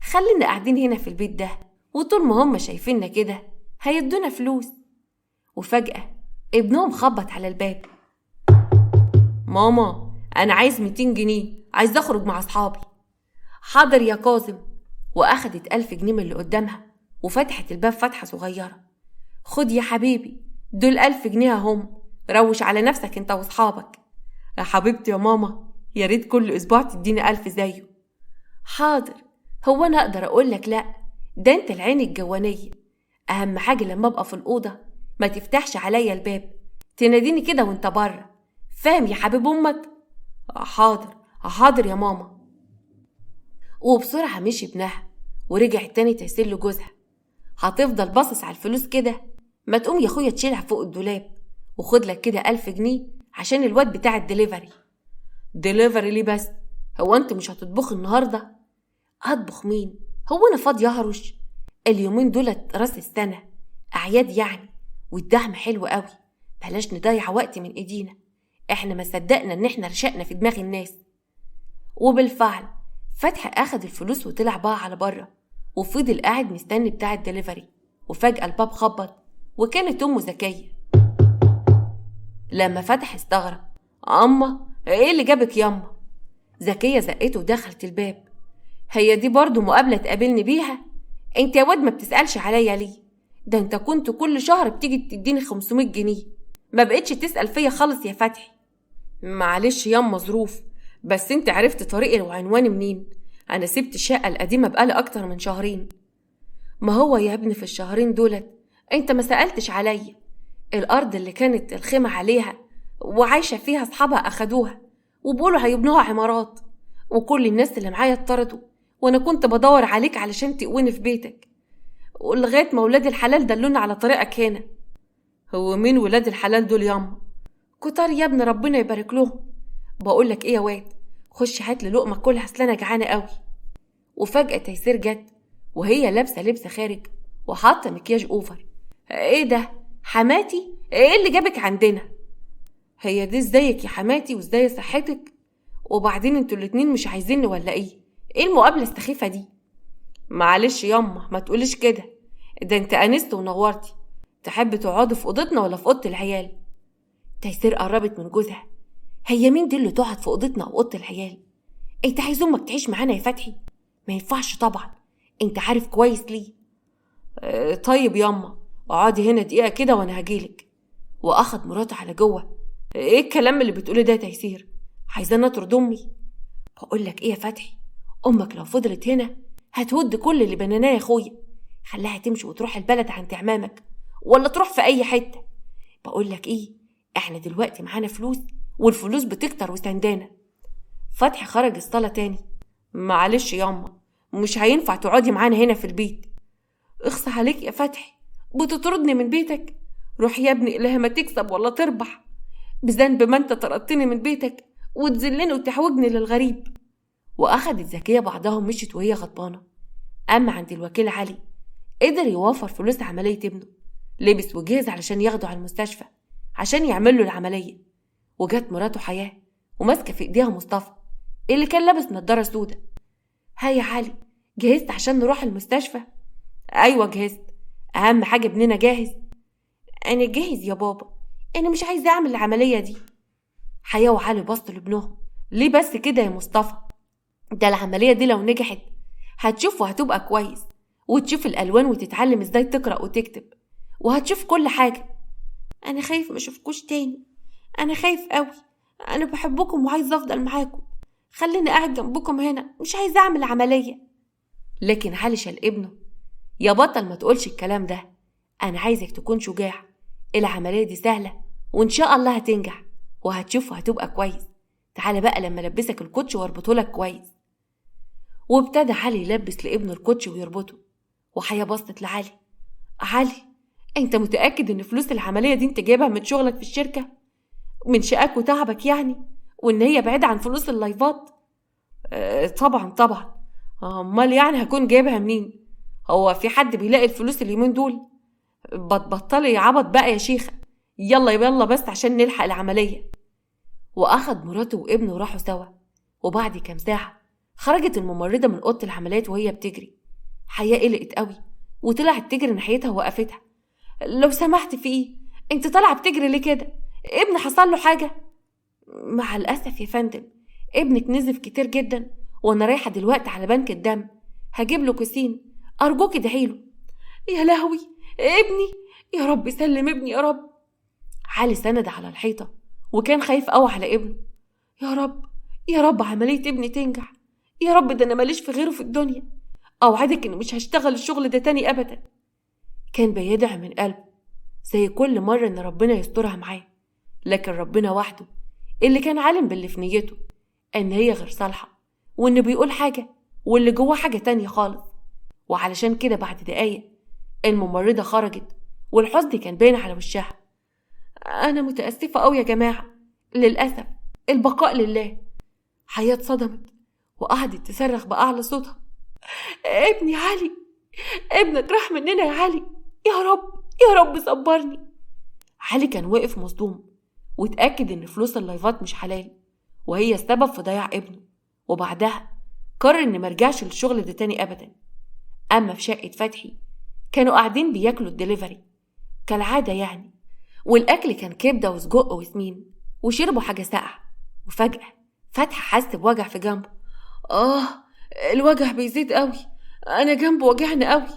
خلينا قاعدين هنا في البيت ده، وطول ما هم شايفيننا كده هيدونا فلوس. وفجأة ابنهم خبط على الباب. ماما، انا عايز 200 جنيه، عايز اخرج مع اصحابي. حاضر يا كاظم. واخدت 1000 جنيه من اللي قدامها وفتحت الباب فتحة صغيرة. خد يا حبيبي، دول 1000 جنيه هم، روش على نفسك انت واصحابك. يا حبيبتي يا ماما، يا ريت كل اسبوع تديني 1000 زيه. حاضر، هو أنا أقدر أقولك لأ؟ ده أنت العين الجوانية. أهم حاجة لما أبقى في الأوضة ما تفتحش عليا الباب، تناديني كده وأنت بره، فاهم يا حبيب أمك؟ حاضر حاضر يا ماما. وبسرعة مشي ابنها ورجع تاني ترسل له جوزها. هتفضل باصص على الفلوس كده؟ ما تقوم يا اخويا تشيلها فوق الدولاب وخد لك كده 1000 جنيه عشان الواد بتاع الدليفري. دليفري ليه بس؟ هو انت مش هتطبخ النهارده؟ هطبخ مين؟ هو انا فاضيه اهرش؟ اليومين دولت راس السنه، اعياد يعني، والدعم حلو قوي، بلاش نضيع وقت من ايدينا. احنا ما صدقنا ان احنا رشقنا في دماغ الناس. وبالفعل فتحي اخد الفلوس وطلع بقى على بره، وفضل قاعد مستني بتاع الدليفري. وفجأة الباب خبط، وكانت أمه زكية. لما فتح استغرب. أما إيه اللي جابك ياما؟ زكية زقته ودخلت الباب. هي دي برضو مقابلة تقابلني بيها؟ انت يا واد ما بتسألش عليا ليه؟ ده انت كنت كل شهر بتيجي تديني 500 جنيه، ما بقتش تسأل فيا خالص يا فتحي. معلش ياما ظروف، بس انت عرفت طريقي وعنواني منين؟ انا سبت الشقة القديمة بقالي اكتر من شهرين. ما هو يا ابني في الشهرين دولت انت ما سألتش عليا. الارض اللي كانت الخيمة عليها وعايشة فيها اصحابها اخدوها وبقولوا هيبنوها عمارات، وكل الناس اللي معايا اتطردوا، وانا كنت بدور عليك علشان تقويني في بيتك، ولغاية ما ولاد الحلال دلوني على طريقك هنا. هو مين ولاد الحلال دول ياما؟ كتار يا ابني ربنا يبارك لهم. بقولك ايه يا واد، خش هات لي لقمة كلها اصل انا جعانة قوي. وفجأة تيسير جت وهي لابسة لبس خارج وحاطة مكياج اوفر. ايه ده حماتي؟ ايه اللي جابك عندنا؟ هي دي ازيك يا حماتي وازاي صحتك؟ وبعدين انتوا الاتنين مش عايزيني ولا ايه؟ ايه المقابلة السخيفة دي؟ معلش ياما ما تقوليش كده، ده انت انست ونورتي. تحب تقعدي في اوضتنا ولا في اوضه العيال؟ تيسير قربت من جوزها. هي مين دي اللي تقعد في اوضتنا او اوضه العيال؟ انت عايز امك تعيش معانا يا فتحي؟ ما ينفعش طبعا، انت عارف كويس ليه. طيب ياما اقعدي هنا دقيقه كده وانا هجيلك. واخد مراته على جوه. ايه الكلام اللي بتقولي ده يا تيسير؟ عايزانا اطرد امي؟ بقولك ايه يا فتحي، امك لو فضلت هنا هتود كل اللي بنيناه يا اخويا. خلاها تمشي وتروح البلد عند عمامك ولا تروح في اي حته. بقولك ايه، احنا دلوقتي معانا فلوس والفلوس بتكتر وسندانه. فتحي خرج الصاله تاني. معلش ياما مش هينفع تقعدي معانا هنا في البيت. اخص عليك يا فتحي، بتطردني من بيتك؟ روح يا ابني إلها ما تكسب ولا تربح، بذنب ما انت طردتني من بيتك وتذلني وتحوجني للغريب. واخدت زكية بعضها ومشت وهي غضبانة. اما عند الوكيل علي قدر يوفر فلوس عملية ابنه، لبس وجهز علشان ياخده على المستشفى عشان يعمل له العملية. وجت مراته حياة وماسكة في ايديها مصطفى اللي كان لابس نضارة سودة. هاي يا علي، جهزت عشان نروح المستشفى؟ ايوه جهزت، اهم حاجة ابننا جاهز. انا جاهز يا بابا، انا مش عايزة اعمل العملية دي. حياة وعلي بصوا لابنهم. ليه بس كده يا مصطفى؟ ده العملية دي لو نجحت هتشوف وهتبقى كويس، وتشوف الألوان وتتعلم ازاي تقرأ وتكتب، وهتشوف كل حاجة. أنا خايف ما اشوفكوش تاني، أنا خايف قوي، أنا بحبكم وعايز أفضل معاكم، خليني قاعد جنبكم هنا، مش عايز أعمل عملية. لكن علي شال ابنه. يا بطل ما تقولش الكلام ده، أنا عايزك تكون شجاع، العملية دي سهلة وإن شاء الله هتنجح وهتشوف وهتبقى كويس. تعالى بقى لما لبسك الكوتش واربطهولك كويس. وابتدى علي يلبس لابنه الكوتش ويربطه. وحياة بصت لعلي. علي، انت متأكد ان فلوس العملية دي انت جايبها من شغلك في الشركة؟ من شقاك وتعبك يعني؟ وان هي بعيدة عن فلوس اللايفات؟ طبعا طبعا، امال يعني هكون جايبها منين؟ هو في حد بيلاقي الفلوس اليومين دول؟ بطلي عبط بقى يا شيخة، يلا يلا بس عشان نلحق العملية. واخد مراته وابنه وراحوا سوا. وبعد كام ساعة خرجت الممرضة من أوضة العمليات وهي بتجري. حياة قلقت قوي وطلعت تجري ناحيتها ووقفتها. لو سمحت في ايه؟ انت طالعة بتجري ليه كده؟ ابني حصل له حاجة؟ مع الأسف يا فندم، ابنك نزف كتير جدا وانا رايحة دلوقتي على بنك الدم، هجيب له كوسين، أرجوك ادعيله. يا لهوي ابني، يا رب سلم ابني يا رب. علي سند على الحيطة وكان خايف قوي على ابنه. يا رب يا رب عملية ابني تنجح، يا رب، ده انا ماليش في غيره في الدنيا، أوعدك إني مش هشتغل الشغل ده تاني أبدا. كان بيدعي من قلبه زي كل مرة إن ربنا يسترها معاه، لكن ربنا وحده اللي كان عالم باللي في نيته، إن هي غير صالحة، وإنه بيقول حاجة واللي جواه حاجة تانية خالص. وعلشان كده بعد دقايق الممرضة خرجت والحزن كان باين على وشها. أنا متأسفة أوي يا جماعة، للأسف البقاء لله. حياة صدمت وقعدت تصرخ بأعلى صوتها: ابني علي، ابنك راح مننا يا علي، يا رب يا رب صبرني. علي كان واقف مصدوم واتأكد إن فلوس اللايفات مش حلال وهي السبب في ضياع ابنه، وبعدها قرر إن مرجعش للشغل ده تاني أبدا. أما في شقة فتحي كانوا قاعدين بياكلوا الدليفري كالعادة يعني، والأكل كان كبدة وسجق وسمين، وشربوا حاجة ساقعة. وفجأة فتحي حس بوجع في جنبه. الوجع بيزيد قوي، أنا جنبه وجعني قوي.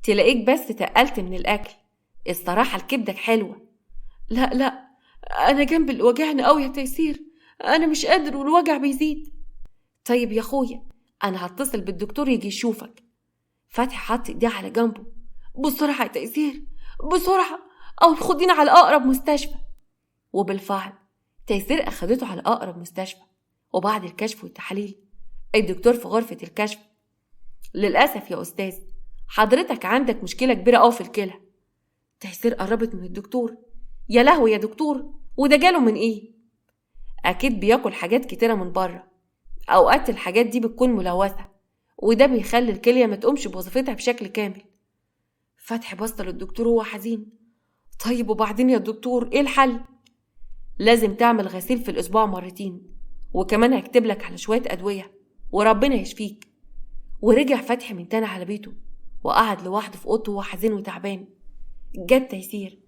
تلاقيك بس تقلت من الأكل، الصراحة الكبدة حلوة. لا أنا جنبي اللي وجعني قوي يا تيسير، أنا مش قادر والوجع بيزيد. طيب يا أخويا أنا هتصل بالدكتور يجي يشوفك. فتحي حط إيديه على جنبه. بسرعة يا تيسير بسرعة، أو خدينا على أقرب مستشفى. وبالفعل تيسير أخدته على أقرب مستشفى، وبعد الكشف والتحاليل الدكتور في غرفة الكشف: للأسف يا أستاذ حضرتك عندك مشكلة كبيرة أوي في الكلى. تيسير قربت من الدكتور: يا لهوي يا دكتور، وده جاله من إيه؟ أكيد بياكل حاجات كتيرة من بره، أوقات الحاجات دي بتكون ملوثة وده بيخلي الكلية ما تقومش بوظيفتها بشكل كامل. فتحي بص للدكتور وهو حزين: طيب وبعدين يا دكتور إيه الحل؟ لازم تعمل غسيل في الأسبوع مرتين، وكمان هكتب لك على شوية أدوية وربنا يشفيك. ورجع فتحي من تاني على بيته وقعد لوحده في أوضته وهو حزين وتعبان. جت تيسير: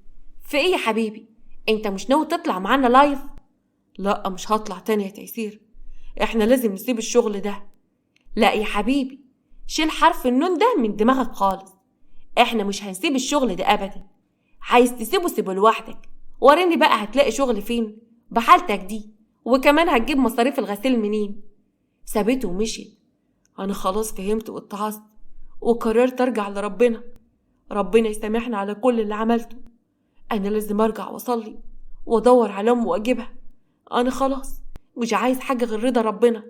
في إيه يا حبيبي؟ أنت مش ناوي تطلع معانا لايف؟ لا مش هطلع تاني يا تيسير، إحنا لازم نسيب الشغل ده. لا يا حبيبي شيل حرف النون ده من دماغك خالص، إحنا مش هنسيب الشغل ده أبدا. عايز تسيبه سيبه لوحدك، وريني بقى هتلاقي شغل فين بحالتك دي، وكمان هتجيب مصاريف الغسيل منين؟ سابته ومشيت. أنا خلاص فهمت واتعظت وقررت أرجع لربنا، ربنا يسامحني على كل اللي عملته. أنا لازم أرجع وأصلي وأدور على أمي وأجيبها، أنا خلاص مش عايز حاجة غير رضا ربنا.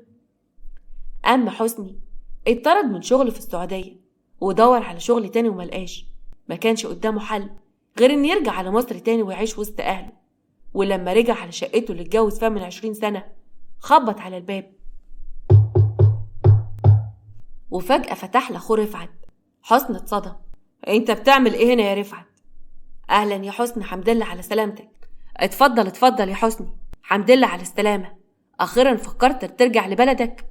أما حسني اتطرد من شغل في السعودية ودور على شغل تاني وملقاش، ما كانش قدامه حل غير إن يرجع على مصر تاني ويعيش وسط أهله. ولما رجع على شقته اللي اتجوز فيها من 20 سنة خبط على الباب، وفجأة فتح له أخوه رفعت. حسن اتصدم: انت بتعمل ايه هنا يا رفعت؟ اهلا يا حسن، حمدلله على سلامتك. اتفضل يا حسني، حمدلله على السلامة، اخيرا فكرت ترجع لبلدك.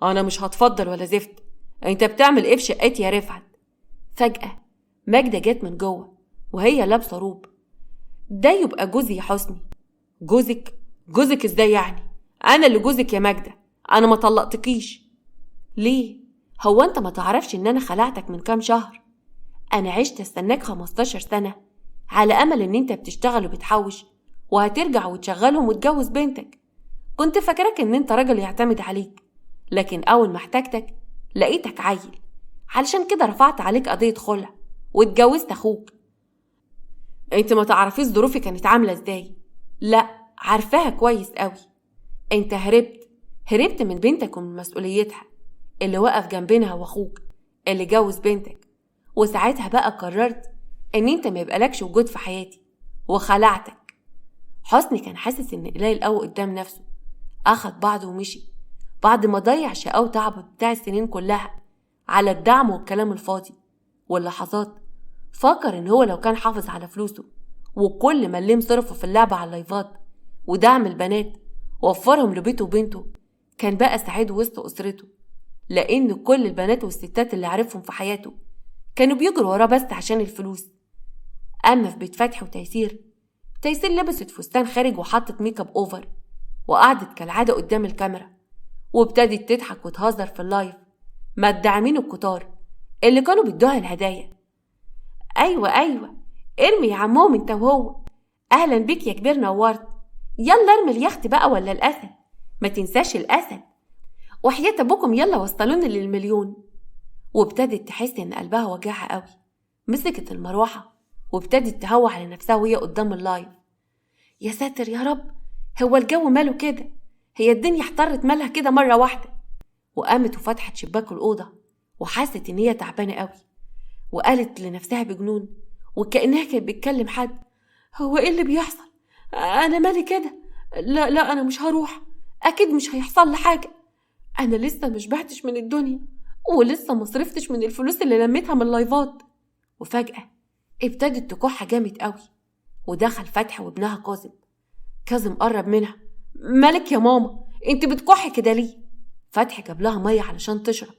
انا مش هتفضل ولا زفت، انت بتعمل ايه في شقتي يا رفعت؟ فجأة ماجدة جت من جوه وهي لابسة روب. ده يبقى جوزي يا حسني. جوزك ازاي يعني؟ انا اللي جوزك يا ماجدة، انا ما طلقتكيش. ليه؟ هو انت ما تعرفش ان انا خلعتك من كام شهر؟ انا عشت استناك 15 سنة على امل ان انت بتشتغل وبتحوش وهترجع وتشغلهم وتجوز بنتك. كنت فاكرك ان انت راجل يعتمد عليك، لكن اول ما احتاجتك لقيتك عيل، علشان كده رفعت عليك قضية خلع واتجوزت اخوك. انت ما تعرفيش ظروفي كانت عاملة ازاي؟ لا عارفاها كويس قوي. انت هربت من بنتك ومن مسؤوليتها اللي وقف جنبينها واخوك اللي جوز بنتك، وساعتها بقى قررت ان انت ما يبقالكش وجود في حياتي وخلعتك. حسني كان حاسس ان قليل قوي قدام نفسه، اخد بعضه ومشي بعد ما ضيع شقاه وتعبه بتاع السنين كلها على الدعم والكلام الفاضي واللحظات. فكر ان هو لو كان حافظ على فلوسه وكل ما اللي صرفه في اللعبة على اللايفات ودعم البنات ووفرهم لبيته وبنته كان بقى سعيد وسط اسرته، لان كل البنات والستات اللي عرفهم في حياته كانوا بيجروا وراه بس عشان الفلوس. اما في بيت فتحي وتيسير، تيسير لبست فستان خارج وحطت ميك اب اوفر وقعدت كالعادة قدام الكاميرا وابتدت تضحك وتهزر في اللايف مع الداعمين الكتار اللي كانوا بيدوها الهدايا. ايوه ارمي يا عمهم انت وهو، اهلا بيك يا كبير نورت، يلا ارمي اليخت بقى ولا الاسد، ما تنساش الاسد، وحياة ابوكم يلا وصلوني للمليون. وابتدت تحس إن قلبها وجعها قوي. مسكت المروحة وابتدت تهوى على نفسها وهي قدام اللايف. يا ساتر يا رب، هو الجو ماله كده؟ هي الدنيا احترت مالها كده مرة واحدة؟ وقامت وفتحت شباك الأوضة وحست إن هي تعبانة قوي، وقالت لنفسها بجنون وكأنها كانت بتكلم حد: هو ايه اللي بيحصل؟ أنا مالي كده؟ لا لا، أنا مش هروح، أكيد مش هيحصل لي حاجة. أنا لسه مش بعتش من الدنيا، ولسه مصرفتش من الفلوس اللي لميتها من اللايفات. وفجأة ابتدت تكح جامد قوي، ودخل فتحي وابنها كاظم. كاظم قرب منها: مالك يا ماما، انت بتكحي كده ليه؟ فتحي جاب لها ميه علشان تشرب.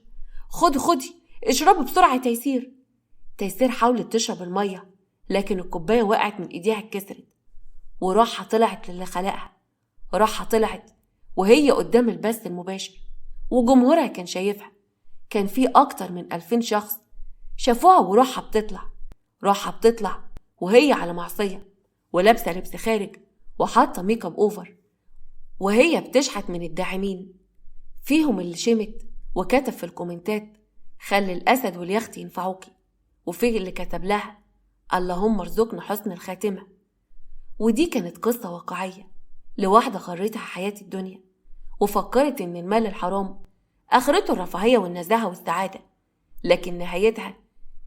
خدي اشربي بسرعه يا تيسير. تيسير حاولت تشرب الميه، لكن الكوبايه وقعت من ايديها اتكسرت، وراحه طلعت للي خلقها. راحه طلعت وهي قدام البث المباشر، وجمهورها كان شايفها. كان في اكتر من 2000 شخص شافوها، وراحه بتطلع وهي على معصيه، ولابسه لبس خارج، وحاطه ميك اب اوفر، وهي بتشحت من الداعمين. فيهم اللي شمت وكتب في الكومنتات: خلي الأسد واليخت ينفعوكي. وفيه اللي كتب لها: اللهم ارزقنا حسن الخاتمة. ودي كانت قصة واقعية لواحدة غرتها حياة الدنيا، وفكرت إن المال الحرام آخرته الرفاهية والنزاهة والسعادة، لكن نهايتها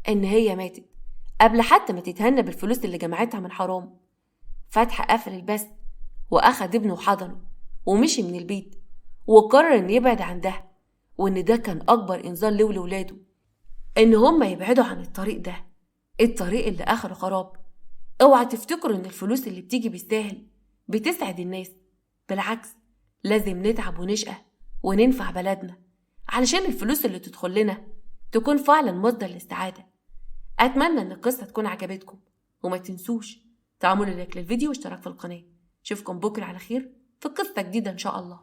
إن هي ماتت قبل حتى ما تتهنى بالفلوس اللي جمعتها من حرام. فتحي قفل البث وأخد ابنه وحضنه ومشي من البيت، وقرر إن يبعد عن ده، وإن ده كان أكبر إنذار له ولولاده إن هما يبعدوا عن الطريق ده، الطريق اللي آخره خراب. اوعى تفتكروا إن الفلوس اللي بتيجي بالساهل بتسعد الناس، بالعكس، لازم نتعب ونشقى وننفع بلدنا علشان الفلوس اللي تدخل لنا تكون فعلا مصدر للسعادة. أتمنى إن القصة تكون عجبتكم، وما تنسوش تعملوا لايك للفيديو واشتراك في القناة. اشوفكم بكرة على خير في قصة جديدة إن شاء الله.